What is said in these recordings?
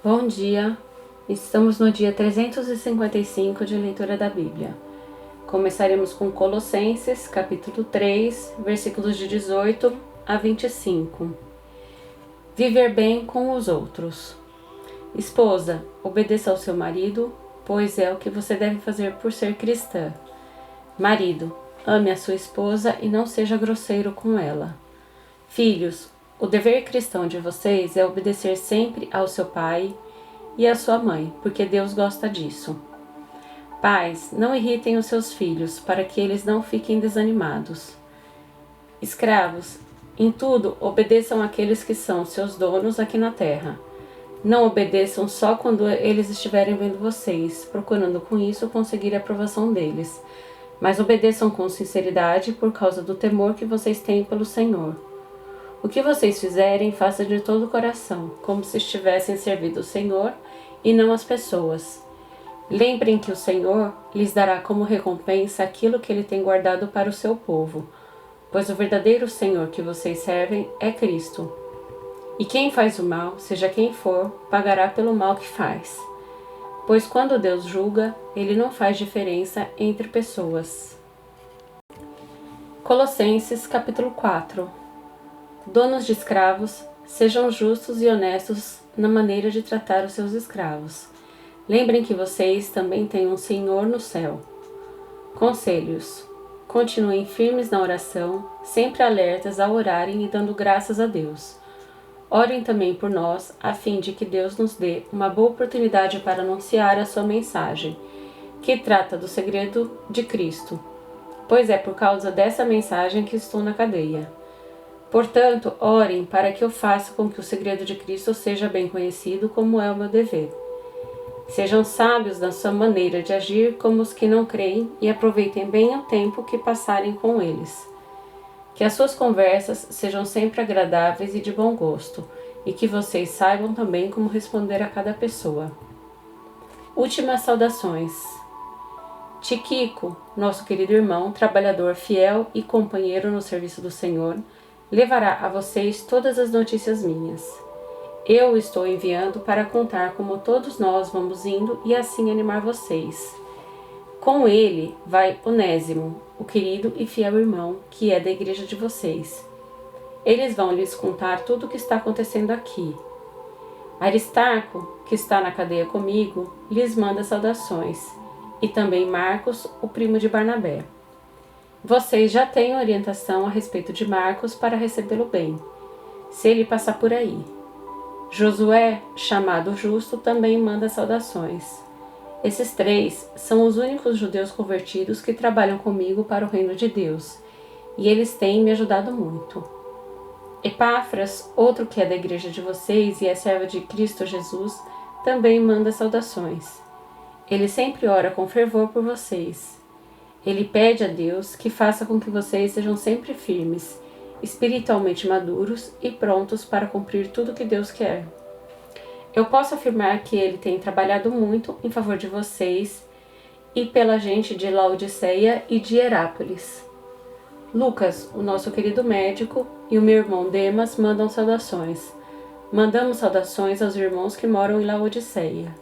Bom dia, estamos no dia 355 de leitura da Bíblia. Começaremos com Colossenses, capítulo 3, versículos de 18 a 25. Viver bem com os outros. Esposa, obedeça ao seu marido, pois é o que você deve fazer por ser cristã. Marido, ame a sua esposa e não seja grosseiro com ela. Filhos, o dever cristão de vocês é obedecer sempre ao seu pai e à sua mãe, porque Deus gosta disso. Pais, não irritem os seus filhos, para que eles não fiquem desanimados. Escravos, em tudo obedeçam àqueles que são seus donos aqui na terra. Não obedeçam só quando eles estiverem vendo vocês, procurando com isso conseguir a aprovação deles, mas obedeçam com sinceridade por causa do temor que vocês têm pelo Senhor. O que vocês fizerem, façam de todo o coração, como se estivessem servindo o Senhor e não as pessoas. Lembrem que o Senhor lhes dará como recompensa aquilo que Ele tem guardado para o seu povo, pois o verdadeiro Senhor que vocês servem é Cristo. E quem faz o mal, seja quem for, pagará pelo mal que faz. Pois quando Deus julga, Ele não faz diferença entre pessoas. Colossenses capítulo 4. Donos de escravos, sejam justos e honestos na maneira de tratar os seus escravos. Lembrem que vocês também têm um Senhor no céu. Conselhos: continuem firmes na oração, sempre alertas ao orarem e dando graças a Deus. Orem também por nós, a fim de que Deus nos dê uma boa oportunidade para anunciar a sua mensagem, que trata do segredo de Cristo, pois é por causa dessa mensagem que estou na cadeia. Portanto, orem para que eu faça com que o segredo de Cristo seja bem conhecido, como é o meu dever. Sejam sábios na sua maneira de agir como os que não creem e aproveitem bem o tempo que passarem com eles. Que as suas conversas sejam sempre agradáveis e de bom gosto, e que vocês saibam também como responder a cada pessoa. Últimas saudações. Tiquico, nosso querido irmão, trabalhador fiel e companheiro no serviço do Senhor, levará a vocês todas as notícias minhas. Eu o estou enviando para contar como todos nós vamos indo e assim animar vocês. Com ele vai Onésimo, o querido e fiel irmão, que é da igreja de vocês. Eles vão lhes contar tudo o que está acontecendo aqui. Aristarco, que está na cadeia comigo, lhes manda saudações, e também Marcos, o primo de Barnabé. Vocês já têm orientação a respeito de Marcos para recebê-lo bem, se ele passar por aí. Josué, chamado Justo, também manda saudações. Esses três são os únicos judeus convertidos que trabalham comigo para o reino de Deus, e eles têm me ajudado muito. Epáfras, outro que é da igreja de vocês e é servo de Cristo Jesus, também manda saudações. Ele sempre ora com fervor por vocês. Ele pede a Deus que faça com que vocês sejam sempre firmes, espiritualmente maduros e prontos para cumprir tudo o que Deus quer. Eu posso afirmar que ele tem trabalhado muito em favor de vocês e pela gente de Laodiceia e de Herápolis. Lucas, o nosso querido médico, e o meu irmão Demas mandam saudações. Mandamos saudações aos irmãos que moram em Laodiceia.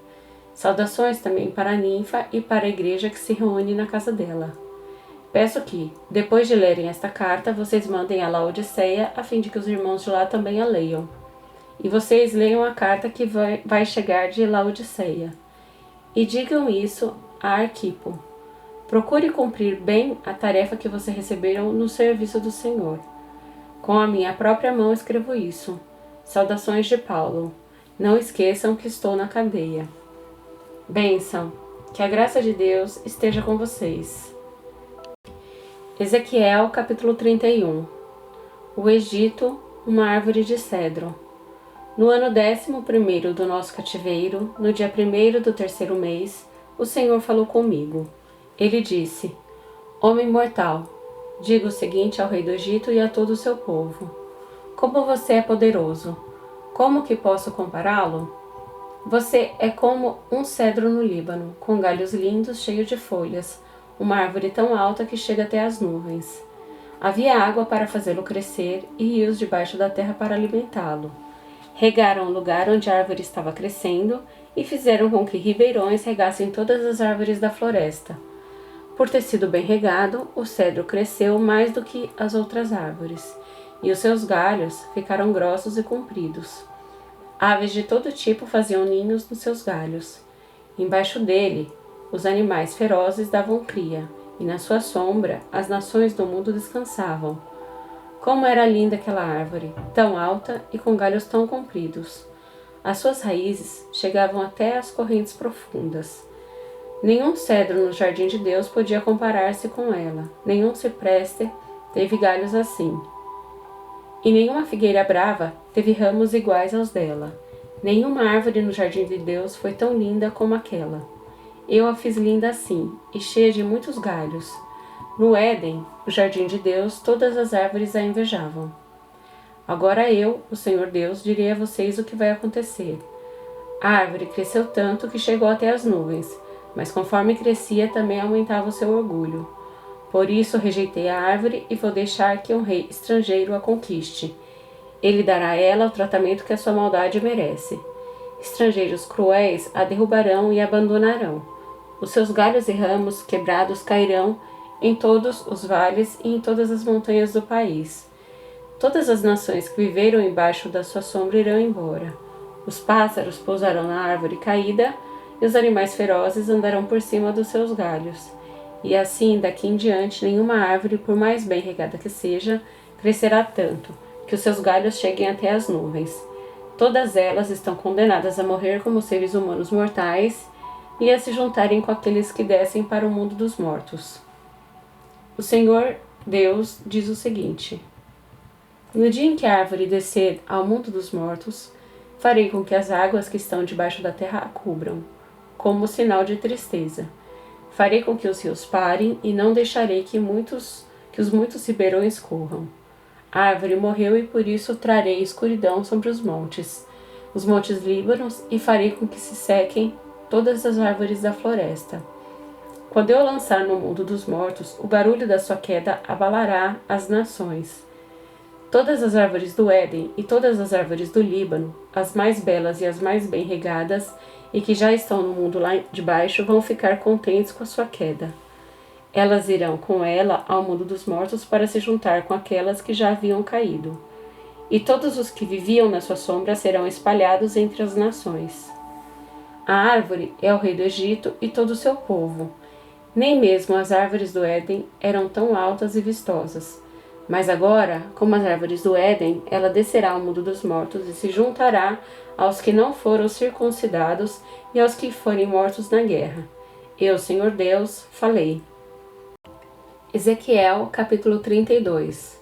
Saudações também para a ninfa e para a igreja que se reúne na casa dela. Peço que, depois de lerem esta carta, vocês mandem a Laodiceia, a fim de que os irmãos de lá também a leiam. E vocês leiam a carta que vai chegar de Laodiceia. E digam isso a Arquipo. Procure cumprir bem a tarefa que vocês receberam no serviço do Senhor. Com a minha própria mão escrevo isso. Saudações de Paulo. Não esqueçam que estou na cadeia. Bênção, que a graça de Deus esteja com vocês. Ezequiel, capítulo 31. O Egito, uma árvore de cedro. No ano 11º do nosso cativeiro, no dia 1º do 3º mês, o Senhor falou comigo. Ele disse: Homem mortal, diga o seguinte ao rei do Egito e a todo o seu povo. Como você é poderoso! Como que posso compará-lo? Você é como um cedro no Líbano, com galhos lindos, cheios de folhas, uma árvore tão alta que chega até as nuvens. Havia água para fazê-lo crescer e rios debaixo da terra para alimentá-lo. Regaram o lugar onde a árvore estava crescendo e fizeram com que ribeirões regassem todas as árvores da floresta. Por ter sido bem regado, o cedro cresceu mais do que as outras árvores, e os seus galhos ficaram grossos e compridos. Aves de todo tipo faziam ninhos nos seus galhos. Embaixo dele, os animais ferozes davam cria, e na sua sombra as nações do mundo descansavam. Como era linda aquela árvore, tão alta e com galhos tão compridos. As suas raízes chegavam até as correntes profundas. Nenhum cedro no jardim de Deus podia comparar-se com ela, nenhum cipreste teve galhos assim. E nenhuma figueira brava teve ramos iguais aos dela. Nenhuma árvore no jardim de Deus foi tão linda como aquela. Eu a fiz linda assim, e cheia de muitos galhos. No Éden, o jardim de Deus, todas as árvores a invejavam. Agora eu, o Senhor Deus, direi a vocês o que vai acontecer. A árvore cresceu tanto que chegou até as nuvens, mas conforme crescia também aumentava o seu orgulho. Por isso rejeitei a árvore e vou deixar que um rei estrangeiro a conquiste. Ele dará a ela o tratamento que a sua maldade merece. Estrangeiros cruéis a derrubarão e a abandonarão. Os seus galhos e ramos quebrados cairão em todos os vales e em todas as montanhas do país. Todas as nações que viveram embaixo da sua sombra irão embora. Os pássaros pousarão na árvore caída e os animais ferozes andarão por cima dos seus galhos. E assim, daqui em diante, nenhuma árvore, por mais bem regada que seja, crescerá tanto, que os seus galhos cheguem até as nuvens. Todas elas estão condenadas a morrer como seres humanos mortais e a se juntarem com aqueles que descem para o mundo dos mortos. O Senhor Deus diz o seguinte: no dia em que a árvore descer ao mundo dos mortos, farei com que as águas que estão debaixo da terra a cubram, como sinal de tristeza. Farei com que os rios parem e não deixarei que os muitos ribeirões corram. A árvore morreu e por isso trarei escuridão sobre os montes Líbanos, e farei com que se sequem todas as árvores da floresta. Quando eu lançar no mundo dos mortos, o barulho da sua queda abalará as nações. Todas as árvores do Éden e todas as árvores do Líbano, as mais belas e as mais bem regadas, e que já estão no mundo lá de baixo, vão ficar contentes com a sua queda. Elas irão com ela ao mundo dos mortos para se juntar com aquelas que já haviam caído. E todos os que viviam na sua sombra serão espalhados entre as nações. A árvore é o rei do Egito e todo o seu povo. Nem mesmo as árvores do Éden eram tão altas e vistosas. Mas agora, como as árvores do Éden, ela descerá ao mundo dos mortos e se juntará aos que não foram circuncidados e aos que forem mortos na guerra. Eu, Senhor Deus, falei. Ezequiel, capítulo 32.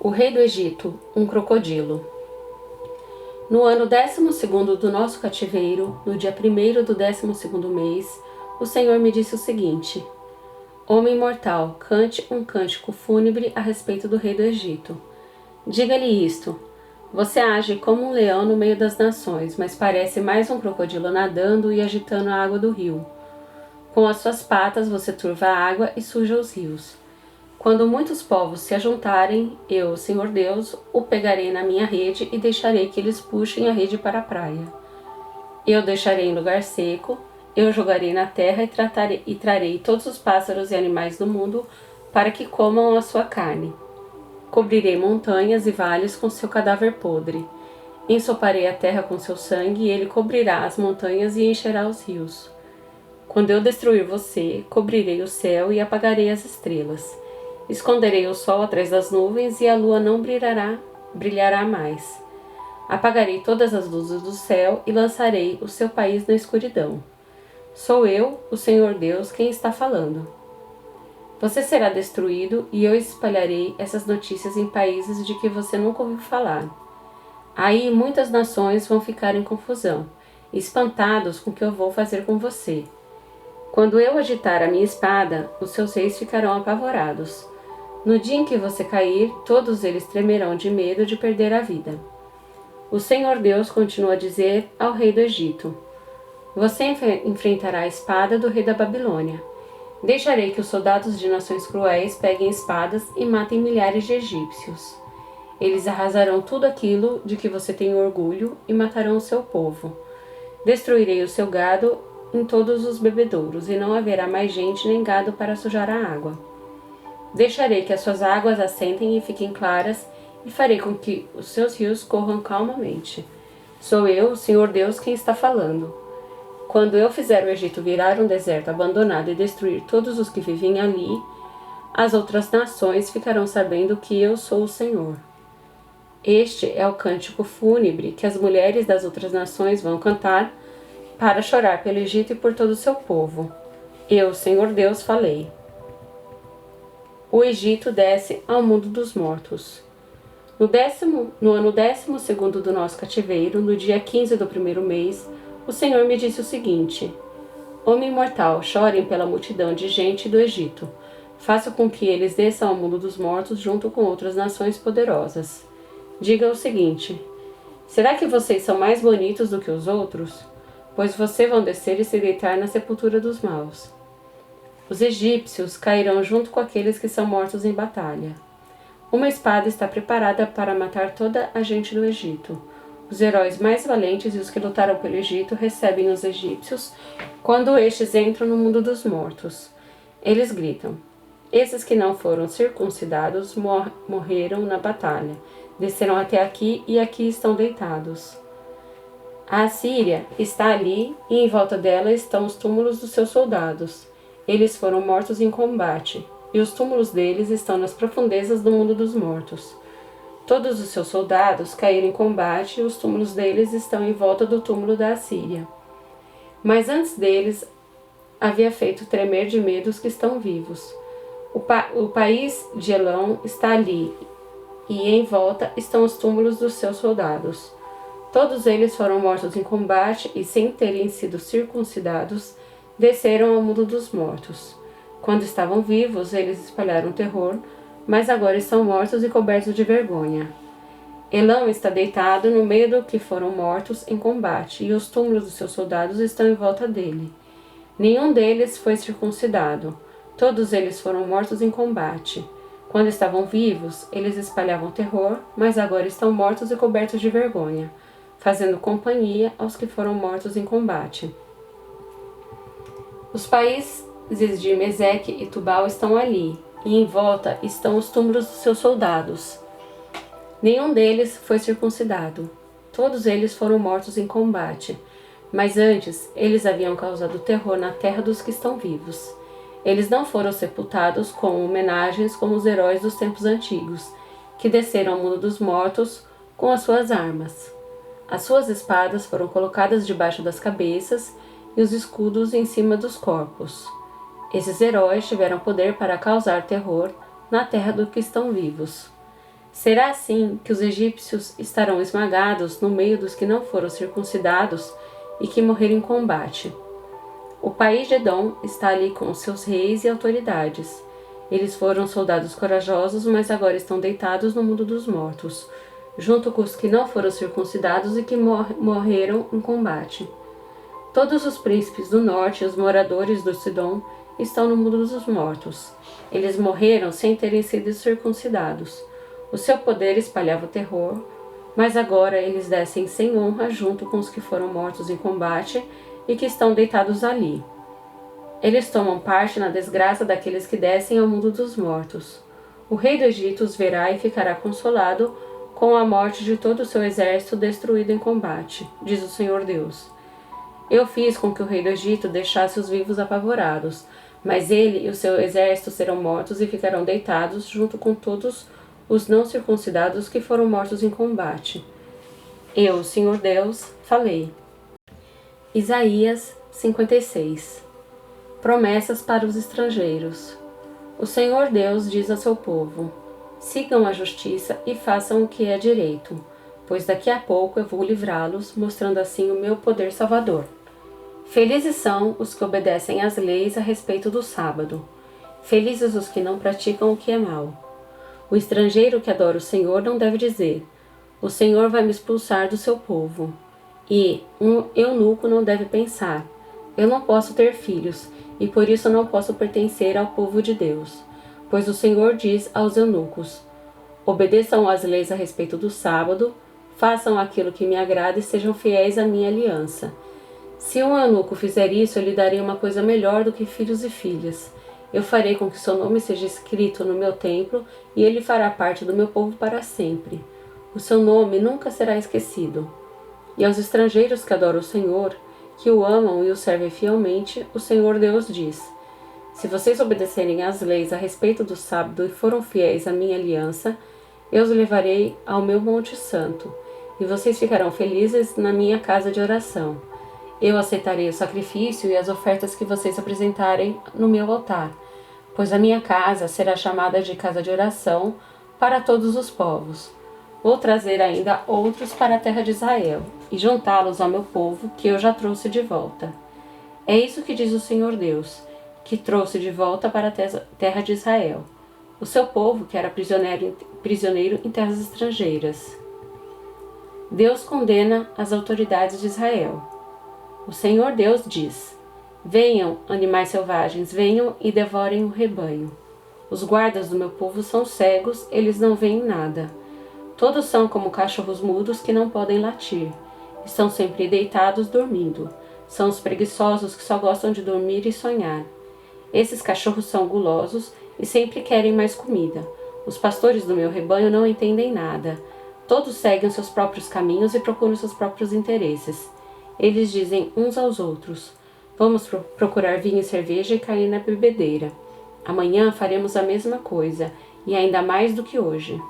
O rei do Egito, um crocodilo. No ano 12º do nosso cativeiro, no dia 1º do 12º mês, o Senhor me disse o seguinte: Homem mortal, cante um cântico fúnebre a respeito do rei do Egito. Diga-lhe isto: você age como um leão no meio das nações, mas parece mais um crocodilo nadando e agitando a água do rio. Com as suas patas você turva a água e suja os rios. Quando muitos povos se ajuntarem, eu, Senhor Deus, o pegarei na minha rede e deixarei que eles puxem a rede para a praia. Eu deixarei em lugar seco, eu jogarei na terra e trarei todos os pássaros e animais do mundo para que comam a sua carne. Cobrirei montanhas e vales com seu cadáver podre. Ensoparei a terra com seu sangue e ele cobrirá as montanhas e encherá os rios. Quando eu destruir você, cobrirei o céu e apagarei as estrelas. Esconderei o sol atrás das nuvens e a lua não brilhará mais. Apagarei todas as luzes do céu e lançarei o seu país na escuridão. Sou eu, o Senhor Deus, quem está falando. Você será destruído e eu espalharei essas notícias em países de que você nunca ouviu falar. Aí muitas nações vão ficar em confusão, espantados com o que eu vou fazer com você. Quando eu agitar a minha espada, os seus reis ficarão apavorados. No dia em que você cair, todos eles tremerão de medo de perder a vida. O Senhor Deus continua a dizer ao rei do Egito: você enfrentará a espada do rei da Babilônia. Deixarei que os soldados de nações cruéis peguem espadas e matem milhares de egípcios. Eles arrasarão tudo aquilo de que você tem orgulho e matarão o seu povo. Destruirei o seu gado em todos os bebedouros, e não haverá mais gente nem gado para sujar a água. Deixarei que as suas águas assentem e fiquem claras, e farei com que os seus rios corram calmamente. Sou eu, o Senhor Deus, quem está falando. Quando eu fizer o Egito virar um deserto abandonado e destruir todos os que vivem ali, as outras nações ficarão sabendo que eu sou o Senhor. Este é o cântico fúnebre que as mulheres das outras nações vão cantar para chorar pelo Egito e por todo o seu povo. Eu, Senhor Deus, falei. O Egito desce ao mundo dos mortos. No ano 12º do nosso cativeiro, no dia 15 do primeiro mês, o Senhor me disse o seguinte: Homem mortal, chorem pela multidão de gente do Egito. Faça com que eles desçam ao mundo dos mortos junto com outras nações poderosas. Diga o seguinte: será que vocês são mais bonitos do que os outros? Pois vocês vão descer e se deitar na sepultura dos maus. Os egípcios cairão junto com aqueles que são mortos em batalha. Uma espada está preparada para matar toda a gente do Egito. Os heróis mais valentes e os que lutaram pelo Egito recebem os egípcios quando estes entram no mundo dos mortos. Eles gritam: esses que não foram circuncidados morreram na batalha. Desceram até aqui e aqui estão deitados. A Assíria está ali e em volta dela estão os túmulos dos seus soldados. Eles foram mortos em combate, e os túmulos deles estão nas profundezas do mundo dos mortos. Todos os seus soldados caíram em combate e os túmulos deles estão em volta do túmulo da Assíria. Mas antes deles havia feito tremer de medo os que estão vivos. O país de Elão está ali, e em volta estão os túmulos dos seus soldados. Todos eles foram mortos em combate e, sem terem sido circuncidados, desceram ao mundo dos mortos. Quando estavam vivos, eles espalharam terror, mas agora estão mortos e cobertos de vergonha. Elão está deitado no meio do que foram mortos em combate, e os túmulos dos seus soldados estão em volta dele. Nenhum deles foi circuncidado. Todos eles foram mortos em combate. Quando estavam vivos, eles espalhavam terror, mas agora estão mortos e cobertos de vergonha, fazendo companhia aos que foram mortos em combate. Os países de Meseque e Tubal estão ali, e em volta estão os túmulos dos seus soldados. Nenhum deles foi circuncidado. Todos eles foram mortos em combate, mas antes eles haviam causado terror na terra dos que estão vivos. Eles não foram sepultados com homenagens como os heróis dos tempos antigos, que desceram ao mundo dos mortos com as suas armas. As suas espadas foram colocadas debaixo das cabeças e os escudos em cima dos corpos. Esses heróis tiveram poder para causar terror na terra dos que estão vivos. Será assim que os egípcios estarão esmagados no meio dos que não foram circuncidados e que morreram em combate. O país de Edom está ali com seus reis e autoridades. Eles foram soldados corajosos, mas agora estão deitados no mundo dos mortos, junto com os que não foram circuncidados e que morreram em combate. Todos os príncipes do norte e os moradores do Sidom estão no mundo dos mortos. Eles morreram sem terem sido circuncidados. O seu poder espalhava o terror, mas agora eles descem sem honra junto com os que foram mortos em combate e que estão deitados ali. Eles tomam parte na desgraça daqueles que descem ao mundo dos mortos. O rei do Egito os verá e ficará consolado com a morte de todo o seu exército destruído em combate, diz o Senhor Deus. Eu fiz com que o rei do Egito deixasse os vivos apavorados, mas ele e o seu exército serão mortos e ficarão deitados junto com todos os não circuncidados que foram mortos em combate. Eu, o Senhor Deus, falei. Isaías 56. Promessas para os estrangeiros. O Senhor Deus diz a seu povo: sigam a justiça e façam o que é direito, pois daqui a pouco eu vou livrá-los, mostrando assim o meu poder salvador. Felizes são os que obedecem às leis a respeito do sábado. Felizes os que não praticam o que é mal. O estrangeiro que adora o Senhor não deve dizer: o Senhor vai me expulsar do seu povo. E um eunuco não deve pensar: eu não posso ter filhos, e por isso não posso pertencer ao povo de Deus. Pois o Senhor diz aos eunucos: Obedeçam às leis a respeito do sábado, façam aquilo que me agrada e sejam fiéis à minha aliança. Se um eunuco fizer isso, eu lhe darei uma coisa melhor do que filhos e filhas. Eu farei com que seu nome seja escrito no meu templo e ele fará parte do meu povo para sempre. O seu nome nunca será esquecido. E aos estrangeiros que adoram o Senhor, que o amam e o servem fielmente, o Senhor Deus diz: se vocês obedecerem às leis a respeito do sábado e foram fiéis à minha aliança, eu os levarei ao meu monte santo, e vocês ficarão felizes na minha casa de oração. Eu aceitarei o sacrifício e as ofertas que vocês apresentarem no meu altar, pois a minha casa será chamada de casa de oração para todos os povos. Vou trazer ainda outros para a terra de Israel, e juntá-los ao meu povo, que eu já trouxe de volta. É isso que diz o Senhor Deus, que trouxe de volta para a terra de Israel, o seu povo que era prisioneiro em terras estrangeiras. Deus condena as autoridades de Israel. O Senhor Deus diz: venham, animais selvagens, venham e devorem o rebanho. Os guardas do meu povo são cegos, eles não veem nada. Todos são como cachorros mudos que não podem latir. Estão sempre deitados, dormindo. São os preguiçosos que só gostam de dormir e sonhar. Esses cachorros são gulosos e sempre querem mais comida. Os pastores do meu rebanho não entendem nada. Todos seguem seus próprios caminhos e procuram seus próprios interesses. Eles dizem uns aos outros: vamos procurar vinho e cerveja e cair na bebedeira. Amanhã faremos a mesma coisa, e ainda mais do que hoje.